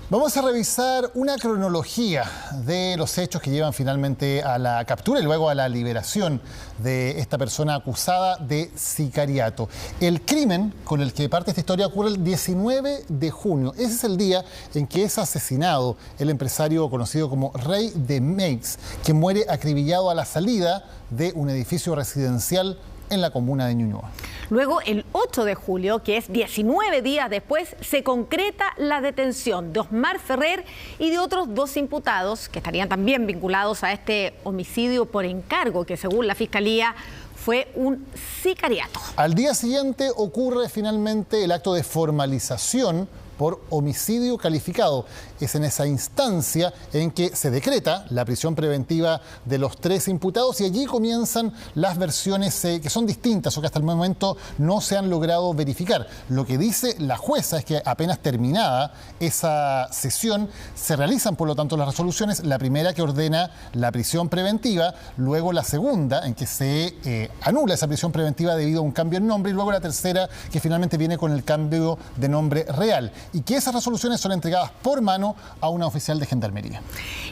Vamos a revisar una cronología de los hechos que llevan finalmente a la captura y luego a la liberación de esta persona acusada de sicariato. El crimen con el que parte esta historia ocurre el 19 de junio. Ese es el día en que es asesinado el empresario conocido como Rey de Meix, que muere acribillado a la salida de un edificio residencial en la comuna de Ñuñoa. Luego, el 8 de julio, que es 19 días después, se concreta la detención de Osmar Ferrer y de otros 2 imputados que estarían también vinculados a este homicidio por encargo, que según la Fiscalía fue un sicariato. Al día siguiente ocurre finalmente el acto de formalización por homicidio calificado. Es en esa instancia en que se decreta la prisión preventiva de los 3 imputados y allí comienzan las versiones que son distintas o que hasta el momento no se han logrado verificar. Lo que dice la jueza es que apenas terminada esa sesión se realizan por lo tanto las resoluciones, la primera que ordena la prisión preventiva, luego la segunda en que se anula esa prisión preventiva debido a un cambio en nombre y luego la tercera que finalmente viene con el cambio de nombre real, y que esas resoluciones son entregadas por mano a una oficial de Gendarmería.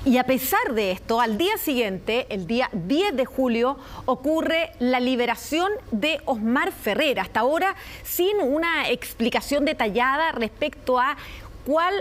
Y a pesar de esto, al día siguiente, el día 10 de julio, ocurre la liberación de Osmar Ferrer, hasta ahora sin una explicación detallada respecto a cuál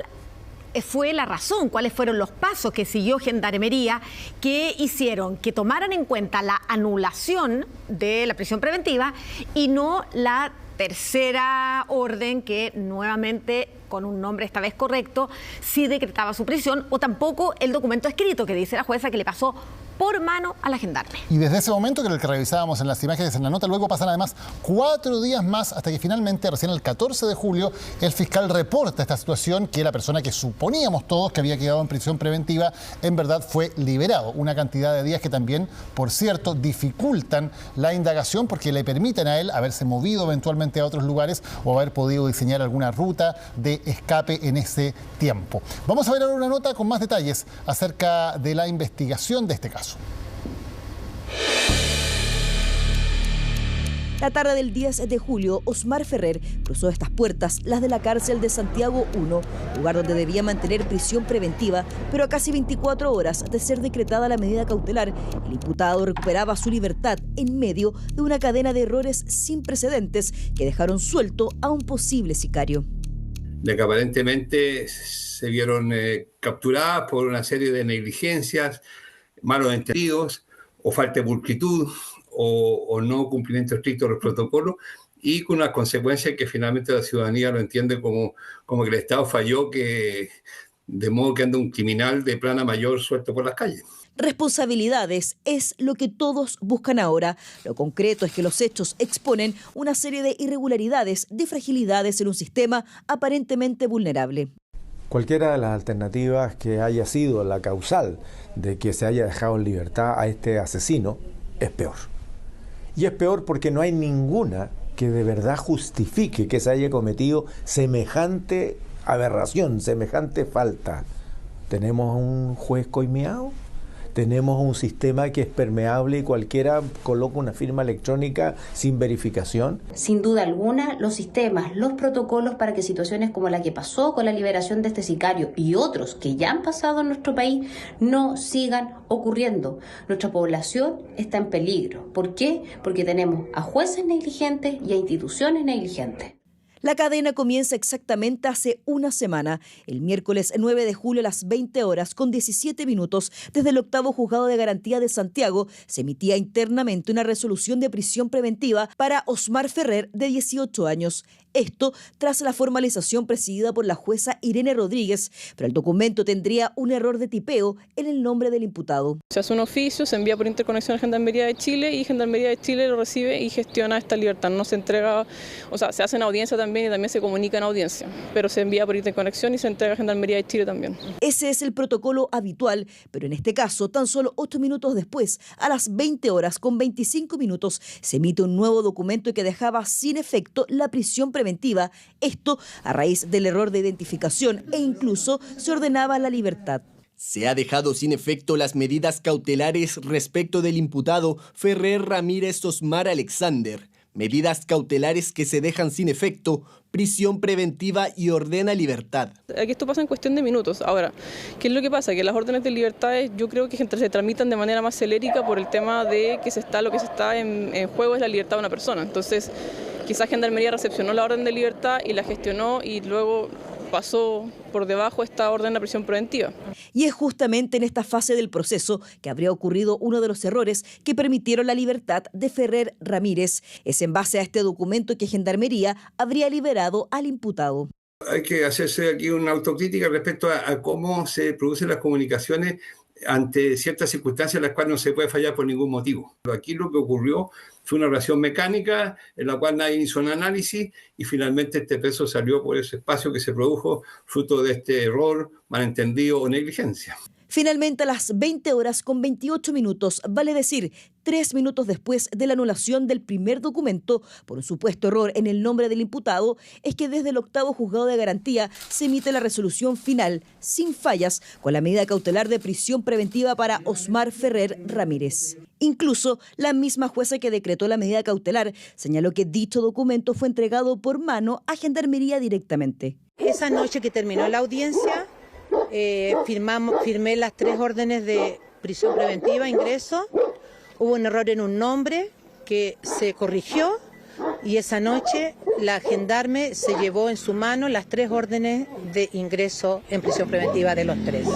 fue la razón, cuáles fueron los pasos que siguió Gendarmería que hicieron que tomaran en cuenta la anulación de la prisión preventiva y no la tercera orden que nuevamente, con un nombre esta vez correcto, sí decretaba su prisión, o tampoco el documento escrito que dice la jueza que le pasó por mano a la gendarme. Y desde ese momento, que era el que revisábamos en las imágenes en la nota, luego pasan además 4 días más hasta que finalmente, recién el 14 de julio, el fiscal reporta esta situación, que la persona que suponíamos todos que había quedado en prisión preventiva, en verdad fue liberado. Una cantidad de días que también, por cierto, dificultan la indagación porque le permiten a él haberse movido eventualmente a otros lugares o haber podido diseñar alguna ruta de escape en ese tiempo. Vamos a ver ahora una nota con más detalles acerca de la investigación de este caso. La tarde del 10 de julio, Osmar Ferrer cruzó estas puertas, las de la cárcel de Santiago I, lugar donde debía mantener prisión preventiva, pero a casi 24 horas de ser decretada la medida cautelar, el imputado recuperaba su libertad en medio de una cadena de errores sin precedentes que dejaron suelto a un posible sicario. De que aparentemente se vieron capturadas por una serie de negligencias, malos entendidos o falta de pulcritud o no cumplimiento estricto de los protocolos, y con una consecuencia que finalmente la ciudadanía lo entiende como que el Estado falló, que de modo que anda un criminal de plana mayor suelto por las calles. Responsabilidades es lo que todos buscan ahora. Lo concreto es que los hechos exponen una serie de irregularidades, de fragilidades en un sistema aparentemente vulnerable. Cualquiera de las alternativas que haya sido la causal de que se haya dejado en libertad a este asesino es peor. Y es peor porque no hay ninguna que de verdad justifique que se haya cometido semejante aberración, semejante falta. ¿Tenemos un juez coimeado? ¿Tenemos un sistema que es permeable y cualquiera coloca una firma electrónica sin verificación? Sin duda alguna, los sistemas, los protocolos para que situaciones como la que pasó con la liberación de este sicario y otros que ya han pasado en nuestro país no sigan ocurriendo. Nuestra población está en peligro. ¿Por qué? Porque tenemos a jueces negligentes y a instituciones negligentes. La cadena comienza exactamente hace una semana, el miércoles 9 de julio a las 20 horas con 17 minutos, desde el 8º Juzgado de Garantía de Santiago, se emitía internamente una resolución de prisión preventiva para Osmar Ferrer, de 18 años. Esto tras la formalización presidida por la jueza Irene Rodríguez, pero el documento tendría un error de tipeo en el nombre del imputado. Se hace un oficio, se envía por interconexión a Gendarmería de Chile y Gendarmería de Chile lo recibe y gestiona esta libertad. No se entrega, o sea, se hace en audiencia también y también se comunica en audiencia, pero se envía por interconexión y se entrega a Gendarmería de Chile también. Ese es el protocolo habitual, pero en este caso, tan solo 8 minutos después, a las 20 horas con 25 minutos, se emite un nuevo documento que dejaba sin efecto la prisión preventiva. Esto a raíz del error de identificación e incluso se ordenaba la libertad. Se ha dejado sin efecto las medidas cautelares respecto del imputado Ferrer Ramírez Osmar Alexander, medidas cautelares que se dejan sin efecto, prisión preventiva y ordena libertad. Aquí esto pasa en cuestión de minutos. Ahora, ¿qué es lo que pasa? Que las órdenes de libertad yo creo que se tramitan de manera más celérica por el tema de que lo que se está en juego es la libertad de una persona. Entonces, quizás Gendarmería recepcionó la orden de libertad y la gestionó y luego pasó por debajo esta orden de prisión preventiva. Y es justamente en esta fase del proceso que habría ocurrido uno de los errores que permitieron la libertad de Ferrer Ramírez. Es en base a este documento que Gendarmería habría liberado al imputado. Hay que hacerse aquí una autocrítica respecto a cómo se producen las comunicaciones ante ciertas circunstancias en las cuales no se puede fallar por ningún motivo. Aquí lo que ocurrió fue una relación mecánica en la cual nadie hizo un análisis y finalmente este preso salió por ese espacio que se produjo fruto de este error, malentendido o negligencia. Finalmente, a las 20 horas con 28 minutos, vale decir 3 minutos después de la anulación del primer documento por un supuesto error en el nombre del imputado, es que desde el octavo juzgado de garantía se emite la resolución final, sin fallas, con la medida cautelar de prisión preventiva para Osmar Ferrer Ramírez. Incluso la misma jueza que decretó la medida cautelar señaló que dicho documento fue entregado por mano a Gendarmería directamente. Esa noche que terminó la audiencia, firmé las 3 órdenes de prisión preventiva, ingreso. Hubo un error en un nombre que se corrigió y esa noche la gendarme se llevó en su mano las 3 órdenes de ingreso en prisión preventiva de los 3.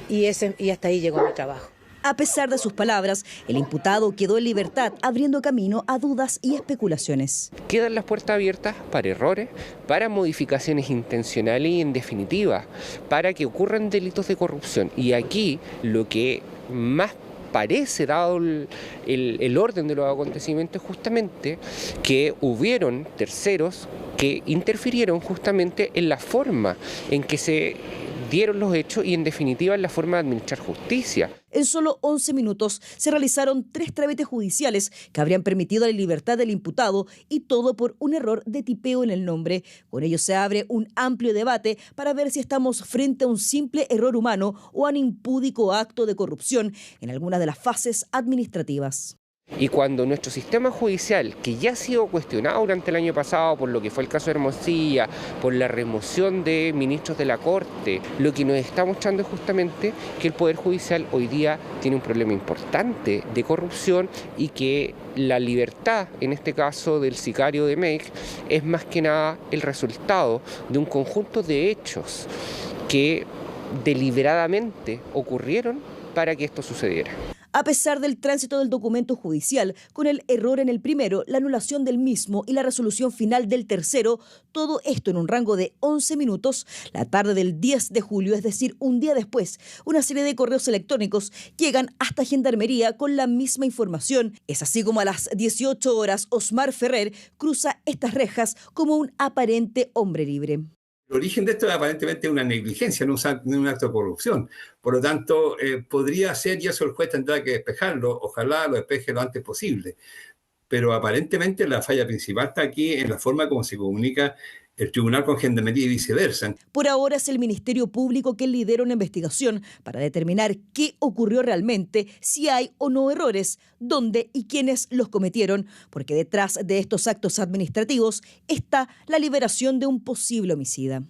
Y hasta ahí llegó mi trabajo. A pesar de sus palabras, el imputado quedó en libertad, abriendo camino a dudas y especulaciones. Quedan las puertas abiertas para errores, para modificaciones intencionales y, en definitiva, para que ocurran delitos de corrupción. Y aquí lo que más parece, dado el orden de los acontecimientos, justamente que hubieron terceros que interfirieron justamente en la forma en que se dieron los hechos y, en definitiva, en la forma de administrar justicia. En solo 11 minutos se realizaron 3 trámites judiciales que habrían permitido la libertad del imputado, y todo por un error de tipeo en el nombre. Con ello se abre un amplio debate para ver si estamos frente a un simple error humano o a un impúdico acto de corrupción en alguna de las fases administrativas. Y cuando nuestro sistema judicial, que ya ha sido cuestionado durante el año pasado por lo que fue el caso de Hermosilla, por la remoción de ministros de la Corte, lo que nos está mostrando es justamente que el Poder Judicial hoy día tiene un problema importante de corrupción y que la libertad, en este caso del sicario de MEC, es más que nada el resultado de un conjunto de hechos que deliberadamente ocurrieron para que esto sucediera. A pesar del tránsito del documento judicial, con el error en el primero, la anulación del mismo y la resolución final del tercero, todo esto en un rango de 11 minutos, la tarde del 10 de julio, es decir, un día después, una serie de correos electrónicos llegan hasta Gendarmería con la misma información. Es así como a las 18 horas Osmar Ferrer cruza estas rejas como un aparente hombre libre. El origen de esto es aparentemente una negligencia, no un acto de corrupción. Por lo tanto, podría ser, y eso el juez tendrá que despejarlo, ojalá lo despeje lo antes posible. Pero aparentemente la falla principal está aquí en la forma como se comunica el tribunal con Gendarmería y viceversa. Por ahora es el Ministerio Público quien lidera una investigación para determinar qué ocurrió realmente, si hay o no errores, dónde y quiénes los cometieron, porque detrás de estos actos administrativos está la liberación de un posible homicida.